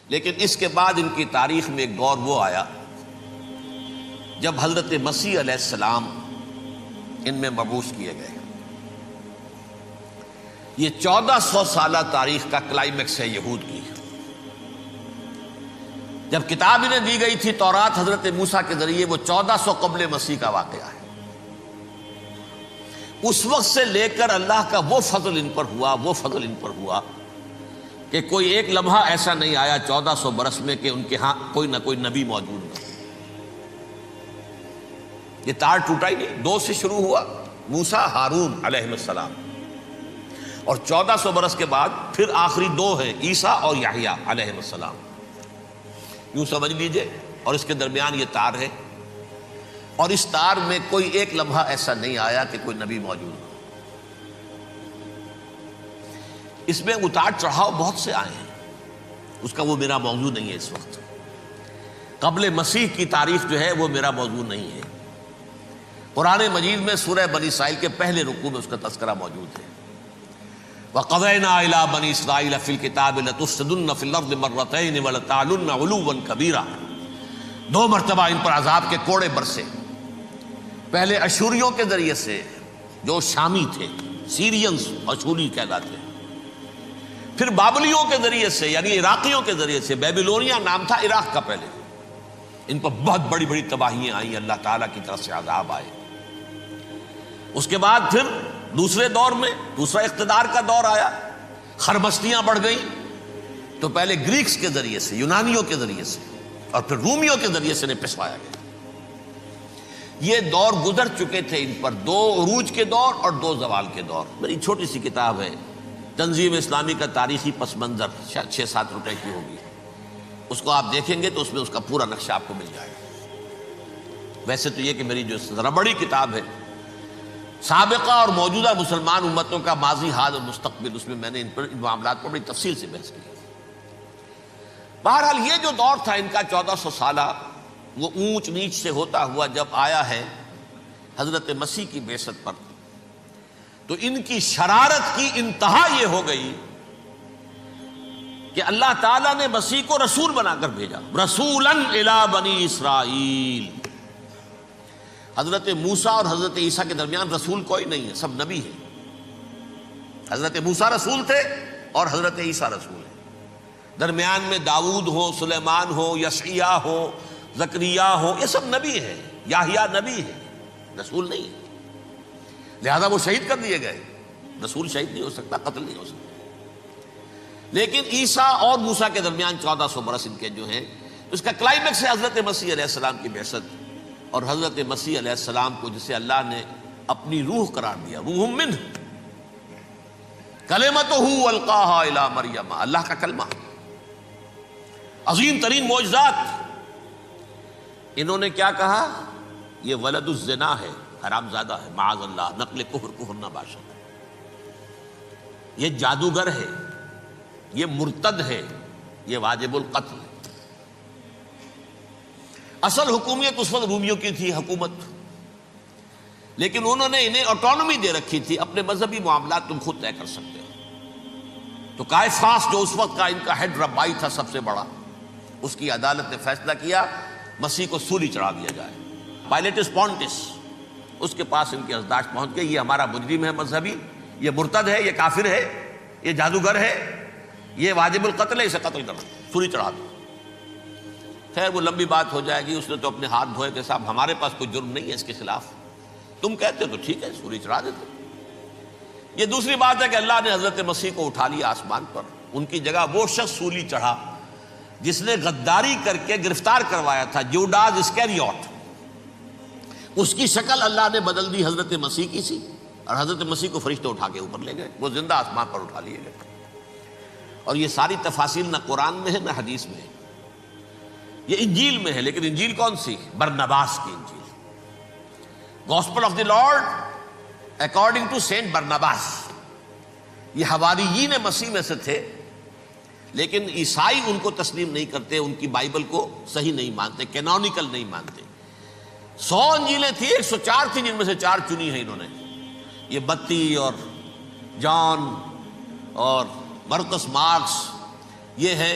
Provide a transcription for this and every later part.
لیکن اس کے بعد ان کی تاریخ میں ایک دور وہ آیا جب حضرت مسیح علیہ السلام ان میں مبعوث کیے گئے۔ یہ 1400 سالہ تاریخ کا کلائمیکس ہے یہود کی۔ جب کتاب انہیں دی گئی تھی تورات حضرت موسیٰ کے ذریعے، وہ 1400 قبل مسیح کا واقعہ ہے۔ اس وقت سے لے کر اللہ کا وہ فضل ان پر ہوا کہ کوئی ایک لمحہ ایسا نہیں آیا 1400 برس میں کہ ان کے ہاں کوئی نہ کوئی نبی موجود نہ۔ یہ تار ٹوٹا ہی نہیں، 2 سے شروع ہوا، موسیٰ ہارون علیہ السلام، اور 1400 برس کے بعد پھر آخری 2 ہیں، عیسیٰ اور یحییٰ علیہ السلام، یوں سمجھ لیجئے۔ اور اس کے درمیان یہ تار ہے، اور اس تار میں کوئی ایک لمحہ ایسا نہیں آیا کہ کوئی نبی موجود ہو۔ اس میں اتار چڑھاؤ بہت سے آئے ہیں، اس کا وہ میرا موضوع نہیں ہے اس وقت۔ قبل مسیح کی تاریخ جو ہے وہ میرا موضوع نہیں ہے۔ قرآن مجید میں سورہ بنی اسرائیل کے پہلے رکوع میں اس کا تذکرہ موجود ہے۔ وَقَضَيْنَا إِلَىٰ بَنِي إِسْرَائِيلَ فِي الْكِتَابِ لَتُفْسِدُنَّ فِي الْأَرْضِ مَرَّتَيْنِ وَلَتَعْلُنَّ عُلُوًّا كَبِيرًا، 2 مرتبہ ان پر عذاب کے کوڑے برسے۔ پہلے اشوریوں کے ذریعے سے جو شامی تھے، سیرینز اشوری کہلاتے ہیں، پھر بابلیوں کے ذریعے سے یعنی عراقیوں کے ذریعے سے، بیبیلونیا نام تھا عراق کا پہلے، ان پر بہت بڑی بڑی تباہیاں آئیں، اللہ تعالیٰ کی طرف سے عذاب آئے۔ اس کے بعد پھر دوسرے دور میں دوسرا اقتدار کا دور آیا، خربستیاں بڑھ گئیں، تو پہلے گریکس کے ذریعے سے، یونانیوں کے ذریعے سے، اور پھر رومیوں کے ذریعے سے پسوایا گیا۔ یہ دور گزر چکے تھے ان پر، 2 عروج کے دور اور 2 زوال کے دور۔ میری چھوٹی سی کتاب ہے تنظیم اسلامی کا تاریخی پس منظر، 6-7 روپے کی ہوگی، اس کو آپ دیکھیں گے تو اس میں اس کا پورا نقشہ آپ کو مل جائے گا۔ ویسے تو یہ کہ میری جو ذرا بڑی کتاب ہے سابقہ اور موجودہ مسلمان امتوں کا ماضی، حال اور مستقبل، اس میں میں نے ان معاملات پر بڑی تفصیل سے بحث کی۔ بہرحال یہ جو دور تھا ان کا 1400 سالہ، وہ اونچ نیچ سے ہوتا ہوا جب آیا ہے حضرت مسیح کی بعثت پر، تو ان کی شرارت کی انتہا یہ ہو گئی کہ اللہ تعالیٰ نے مسیح کو رسول بنا کر بھیجا، رسولاً الی بنی اسرائیل۔ حضرت موسیٰ اور حضرت عیسیٰ کے درمیان رسول کوئی نہیں ہے، سب نبی ہیں۔ حضرت موسیٰ رسول تھے اور حضرت عیسیٰ رسول ہیں۔ درمیان میں داؤد ہو، سلیمان ہو، یشعیاہ ہو، زکریا ہو، یہ سب نبی ہیں، یحییٰ نبی ہیں، رسول نہیں ہے۔ لہذا وہ شہید کر دیے گئے، رسول شہید نہیں ہو سکتا، قتل نہیں ہو سکتا۔ لیکن عیسیٰ اور موسیٰ کے درمیان 1400 برس ان کے جو ہیں، اس کا کلائمیکس ہے حضرت مسیح علیہ السلام کی بعثت، اور حضرت مسیح علیہ السلام کو جسے اللہ نے اپنی روح قرار دیا، روح منہ، کلمتہ القاہا الی مریم، اللہ کا کلمہ، عظیم ترین معجزات۔ انہوں نے کیا کہا؟ یہ ولد الزنا ہے، حرام زادہ ہے، معاذ اللہ، نقل کفر نہ باشد، یہ جادوگر ہے، یہ مرتد ہے، یہ واجب القتل ہے۔ اصل حکومت اس وقت رومیوں کی تھی حکومت، لیکن انہوں نے انہیں آٹونومی دے رکھی تھی، اپنے مذہبی معاملات تم خود طے کر سکتے ہو۔ تو قائفاس جو اس وقت کا ان کا ہیڈ ربائی تھا سب سے بڑا، اس کی عدالت نے فیصلہ کیا مسیح کو سولی چڑھا دیا جائے۔ پائلیٹس پونٹس، اس کے پاس ان کی ازداشت پہنچ گئی، یہ ہمارا مجرم ہے مذہبی، یہ مرتد ہے، یہ کافر ہے، یہ جادوگر ہے، یہ واجب القتل ہے، اسے قتل کرو، سولی چڑھا دو۔ خیر وہ لمبی بات ہو جائے گی، اس نے تو اپنے ہاتھ دھوئے کہ صاحب ہمارے پاس کوئی جرم نہیں ہے اس کے خلاف، تم کہتے تو ٹھیک ہے سولی چڑھا دیتے۔ یہ دوسری بات ہے کہ اللہ نے حضرت مسیح کو اٹھا لیا آسمان پر، ان کی جگہ وہ شخص سولی چڑھا جس نے غداری کر کے گرفتار کروایا تھا، جوڈاس اسکیریوٹ، اس کی شکل اللہ نے بدل دی حضرت مسیح کی سی، اور حضرت مسیح کو فرشتے اٹھا کے اوپر لے گئے، وہ زندہ آسمان پر اٹھا لیے گئے۔ اور یہ ساری تفاصیل نہ قرآن میں ہے نہ حدیث میں ہے، یہ انجیل میں ہے، لیکن انجیل کون سی؟ برنباس کی انجیل، gospel of the Lord according to Saint Barnabas. یہ حواریین مسیح میں سے تھے، لیکن عیسائی ان کو تسلیم نہیں کرتے، ان کی بائبل کو صحیح نہیں مانتے، کینونیکل نہیں مانتے۔ 100 انجیلیں تھیں، 104 تھیں، جن میں سے 4 چنی ہیں انہوں نے، یہ متی اور جان اور مرقس مارکس، یہ ہے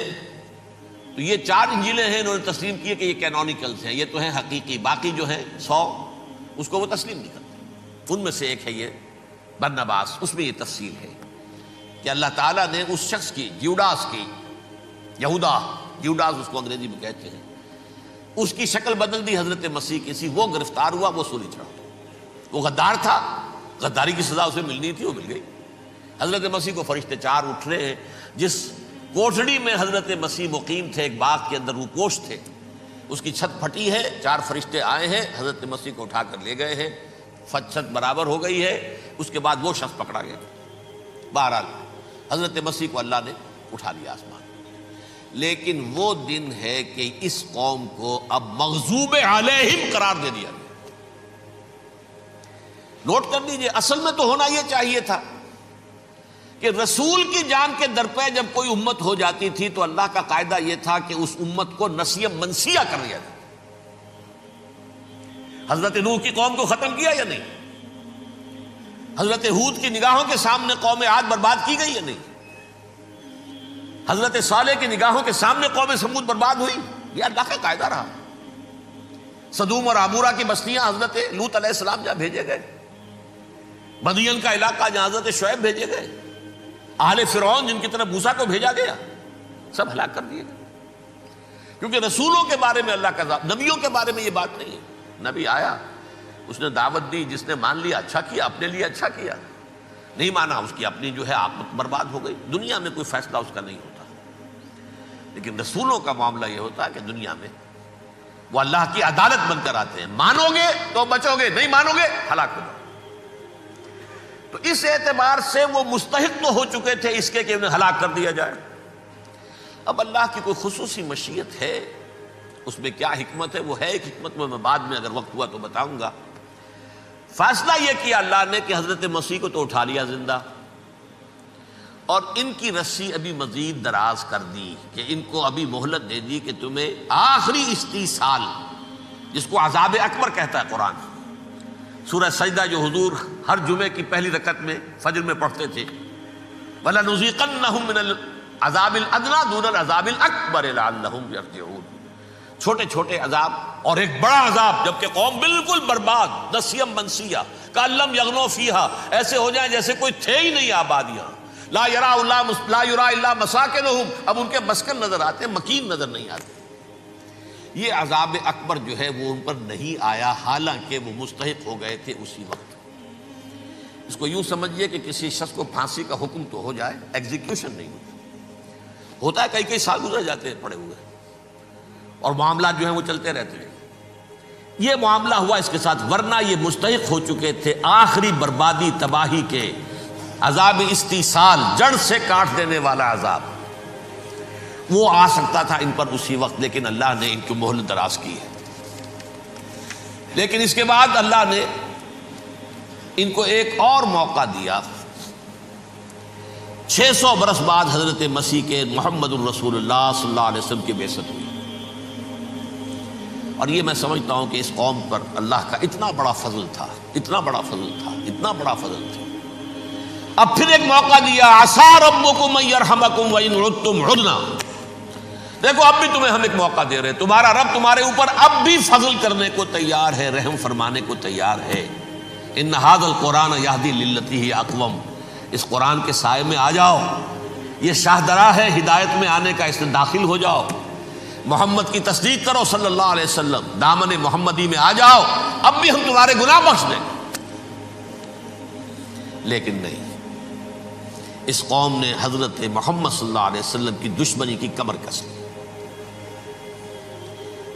تو یہ 4 انجیلیں ہیں انہوں نے تسلیم کیے کہ یہ کینونیکلز ہیں، یہ تو ہیں حقیقی، باقی جو ہیں 100 اس کو وہ تسلیم نہیں کرتے۔ ان میں سے ایک ہے یہ برنباس، اس میں یہ تفصیل ہے کہ اللہ تعالیٰ نے اس شخص کی، جیوڈاس کی، یہودا جیوڈاس اس کو انگریزی میں کہتے ہیں، اس کی شکل بدل دی حضرت مسیح کی سی، وہ گرفتار ہوا، وہ سولی چڑھا۔ وہ غدار تھا، غداری کی سزا اسے ملنی تھی، وہ مل گئی۔ حضرت مسیح کو فرشتے 4 اٹھ رہے ہیں، جس کوٹڑی میں حضرت مسیح مقیم تھے، ایک باغ کے اندر روپوش تھے، اس کی چھت پھٹی ہے، 4 فرشتے آئے ہیں، حضرت مسیح کو اٹھا کر لے گئے ہیں، چھت برابر ہو گئی ہے، اس کے بعد وہ شخص پکڑا گیا۔ بہرحال حضرت مسیح کو اللہ نے اٹھا لیا آسمان۔ لیکن وہ دن ہے کہ اس قوم کو اب مغضوب علیہم قرار دے دیا گیا۔ نوٹ کر لیجئے، اصل میں تو ہونا یہ چاہیے تھا کہ رسول کی جان کے در پہ جب کوئی امت ہو جاتی تھی تو اللہ کا قاعدہ یہ تھا کہ اس امت کو نسیہ منسیہ کر دیا جائے۔ حضرت نوح کی قوم کو ختم کیا یا نہیں؟ حضرت ہود کی نگاہوں کے سامنے قوم عاد برباد کی گئی یا نہیں؟ حضرت صالح کی نگاہوں کے سامنے قوم سمود برباد ہوئی؟ یہ اللہ کا قاعدہ رہا۔ سدوم اور عمورہ کی بستیاں حضرت لوط علیہ السلام جہاں بھیجے گئے، مدین کا علاقہ جہاں حضرت شعیب بھیجے گئے، اہل فرعون جن کی طرف موسیٰ کو بھیجا گیا، سب ہلاک کر دیے گئے۔ کیونکہ رسولوں کے بارے میں اللہ کا نبیوں کے بارے میں یہ بات نہیں ہے۔ نبی آیا، اس نے دعوت دی، جس نے مان لیا اچھا کیا، اپنے لیے اچھا کیا، نہیں مانا اس کی اپنی جو ہے عاقبت برباد ہو گئی۔ دنیا میں کوئی فیصلہ اس کا نہیں ہوتا، لیکن رسولوں کا معاملہ یہ ہوتا ہے کہ دنیا میں وہ اللہ کی عدالت بن کر آتے ہیں۔ مانو گے تو بچو گے، نہیں مانو گے ہلاک ہو جاؤ۔ تو اس اعتبار سے وہ مستحق تو ہو چکے تھے اس کے کہ انہیں ہلاک کر دیا جائے۔ اب اللہ کی کوئی خصوصی مشیت ہے، اس میں کیا حکمت ہے، وہ ہے ایک حکمت میں بعد میں اگر وقت ہوا تو بتاؤں گا۔ فیصلہ یہ کیا اللہ نے کہ حضرت مسیح کو تو اٹھا لیا زندہ، اور ان کی رسی ابھی مزید دراز کر دی کہ ان کو ابھی مہلت دے دی کہ تمہیں آخری استیصال، جس کو عذاب اکبر کہتا ہے قرآن، سورہ سجدہ جو حضور ہر جمعے کی پہلی رکعت میں فجر میں پڑھتے تھے، وَلَنُذِيقَنَّهُم مِّنَ الْعَذَابِ الْأَدْنَىٰ دُونَ الْعَذَابِ الْأَكْبَرِ لَعَلَّهُمْ يَرْجِعُونَ۔ چھوٹے چھوٹے عذاب اور ایک بڑا عذاب، جبکہ قوم بالکل برباد، نسیم منسیہ، کأن لم یغنوا فیہا، ایسے ہو جائیں جیسے کوئی تھے ہی نہیں آباد یہاں۔ لا یرا الا مساکنہم، اب ان کے مسکن نظر آتے ہیں، مکین نظر نہیں آتے۔ یہ عذاب اکبر جو ہے وہ ان پر نہیں آیا، حالانکہ وہ مستحق ہو گئے تھے اسی وقت۔ اس کو یوں سمجھیے کہ کسی شخص کو پھانسی کا حکم تو ہو جائے، ایگزیکیوشن نہیں ہوتا ہے، کئی سال گزر جاتے ہیں پڑے ہوئے، اور معاملات جو ہیں وہ چلتے رہتے ہیں۔ یہ معاملہ ہوا اس کے ساتھ، ورنہ یہ مستحق ہو چکے تھے آخری بربادی تباہی کے، عذاب استیصال، جڑ سے کاٹ دینے والا عذاب، وہ آ سکتا تھا ان پر اسی وقت، لیکن اللہ نے ان کی مہلت دراز کی ہے۔ لیکن اس کے بعد اللہ نے ان کو ایک اور موقع دیا۔ 600 برس بعد حضرت مسیح کے محمد الرسول اللہ صلی اللہ علیہ وسلم کی بعثت ہوئی، اور یہ میں سمجھتا ہوں کہ اس قوم پر اللہ کا اتنا بڑا فضل تھا، اتنا بڑا فضل تھا، اتنا بڑا فضل تھا۔ اب پھر ایک موقع دیا، عسیٰ ربکم ان یرحمکم وان عدتم عدنا۔ دیکھو اب بھی تمہیں ہم ایک موقع دے رہے ہیں، تمہارا رب تمہارے اوپر اب بھی فضل کرنے کو تیار ہے، رحم فرمانے کو تیار ہے۔ ان ھذا القرآن یہدی للتی ہی اقوم، اس قرآن کے سائے میں آ جاؤ، یہ شاہدرا ہے ہدایت میں آنے کا، اس میں داخل ہو جاؤ، محمد کی تصدیق کرو صلی اللہ علیہ وسلم، دامن محمدی میں آ جاؤ، اب بھی ہم تمہارے گناہ بخش دیں۔ لیکن نہیں، اس قوم نے حضرت محمد صلی اللہ علیہ وسلم کی دشمنی کی کمر کس لی،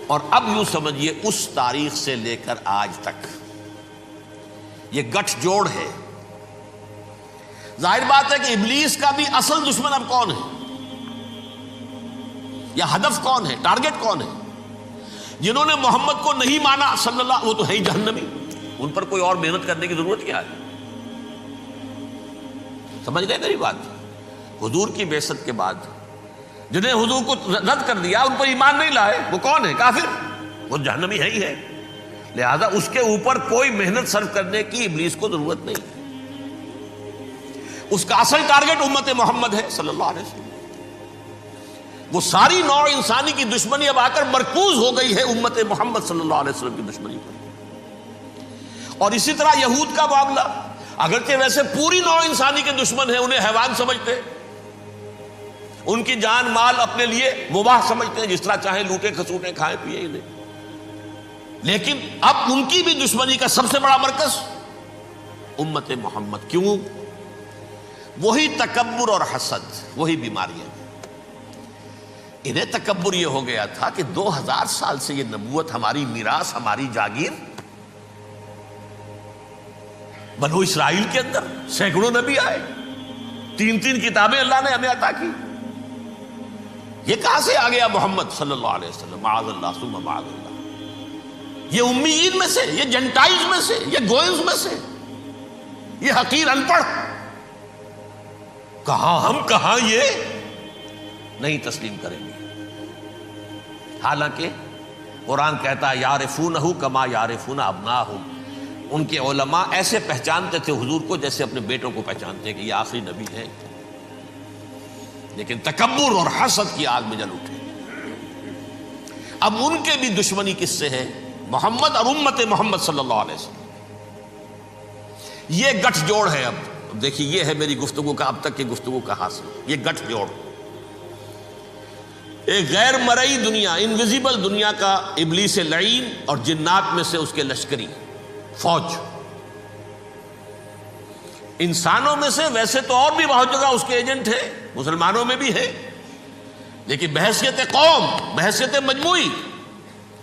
اور اب یوں سمجھیے اس تاریخ سے لے کر آج تک یہ گٹھ جوڑ ہے۔ ظاہر بات ہے کہ ابلیس کا بھی اصل دشمن اب کون ہے، یا ہدف کون ہے، ٹارگٹ کون ہے؟ جنہوں نے محمد کو نہیں مانا صلی اللہ، وہ تو ہے ہی جہنمی، ان پر کوئی اور محنت کرنے کی ضرورت کیا ہے؟ سمجھ گئے میری بات؟ حضور کی بعثت کے بعد جنہیں حضور کو رد کر دیا، ان پر ایمان نہیں لائے، وہ کون ہے؟ کافر، وہ جہنمی ہے ہی ہے۔ لہذا اس کے اوپر کوئی محنت صرف کرنے کی ابلیس کو ضرورت نہیں ہے، اس کا اصل ٹارگٹ امت محمد ہے صلی اللہ علیہ وسلم۔ وہ ساری نوع انسانی کی دشمنی اب آ کر مرکوز ہو گئی ہے امت محمد صلی اللہ علیہ وسلم کی دشمنی پر۔ اور اسی طرح یہود کا معاملہ، اگرچہ ویسے پوری نوع انسانی کے دشمن ہیں، انہیں حیوان سمجھتے، ان کی جان مال اپنے لیے مباح سمجھتے ہیں، جس طرح چاہیں لوٹے کھسوٹے کھائیں پیے انہیں، لیکن اب ان کی بھی دشمنی کا سب سے بڑا مرکز امت محمد۔ کیوں؟ وہی تکبر اور حسد، وہی بیماریاں۔ انہیں تکبر یہ ہو گیا تھا کہ 2000 سال سے یہ نبوت ہماری میراث، ہماری جاگیر، بنو اسرائیل کے اندر سینکڑوں نبی آئے، 3 کتابیں اللہ نے ہمیں عطا کی، یہ کہاں سے آ گیا محمد صلی اللہ علیہ وسلم؟ معاذ اللہ ثم معاذ اللہ، یہ امیین میں سے، یہ جنٹائلز میں سے، یہ گوئنز میں سے، یہ حقیر ان پڑھ، کہاں ہم کہاں یہ نہیں تسلیم کریں گے۔ حالانکہ قرآن کہتا ہے یعرفونہ کما یعرفون ابناہم، ان کے علماء ایسے پہچانتے تھے حضور کو جیسے اپنے بیٹوں کو پہچانتے ہیں کہ یہ آخری نبی ہے، لیکن تکبر اور حسد کی آگ میں جل اٹھے۔ اب ان کے بھی دشمنی کس سے ہے؟ محمد اور امت محمد صلی اللہ علیہ وسلم۔ یہ گٹھ جوڑ ہے۔ اب دیکھیے، یہ ہے میری گفتگو کا اب تک کی گفتگو کا حاصل، یہ گٹھ جوڑ، ایک غیر مرئی دنیا، انویزیبل دنیا کا ابلیس لعین اور جنات میں سے اس کے لشکری فوج، انسانوں میں سے ویسے تو اور بھی بہت جگہ اس کے ایجنٹ ہیں، مسلمانوں میں بھی ہے، لیکن بحیثیت قوم، بحیثیت مجموعی،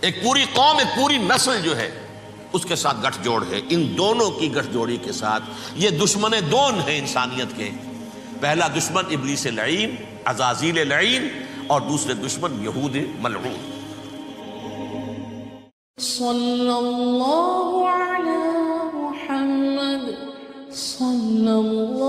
ایک پوری قوم، ایک پوری نسل جو ہے اس کے ساتھ گٹھ جوڑ ہے۔ ان دونوں کی گٹھ جوڑی کے ساتھ یہ دشمن دون ہیں انسانیت کے، پہلا دشمن ابلیس لعین، عزازیل لعین، اور دوسرے دشمن یہود ملعون۔ صلی اللہ علی محمد صلی اللہ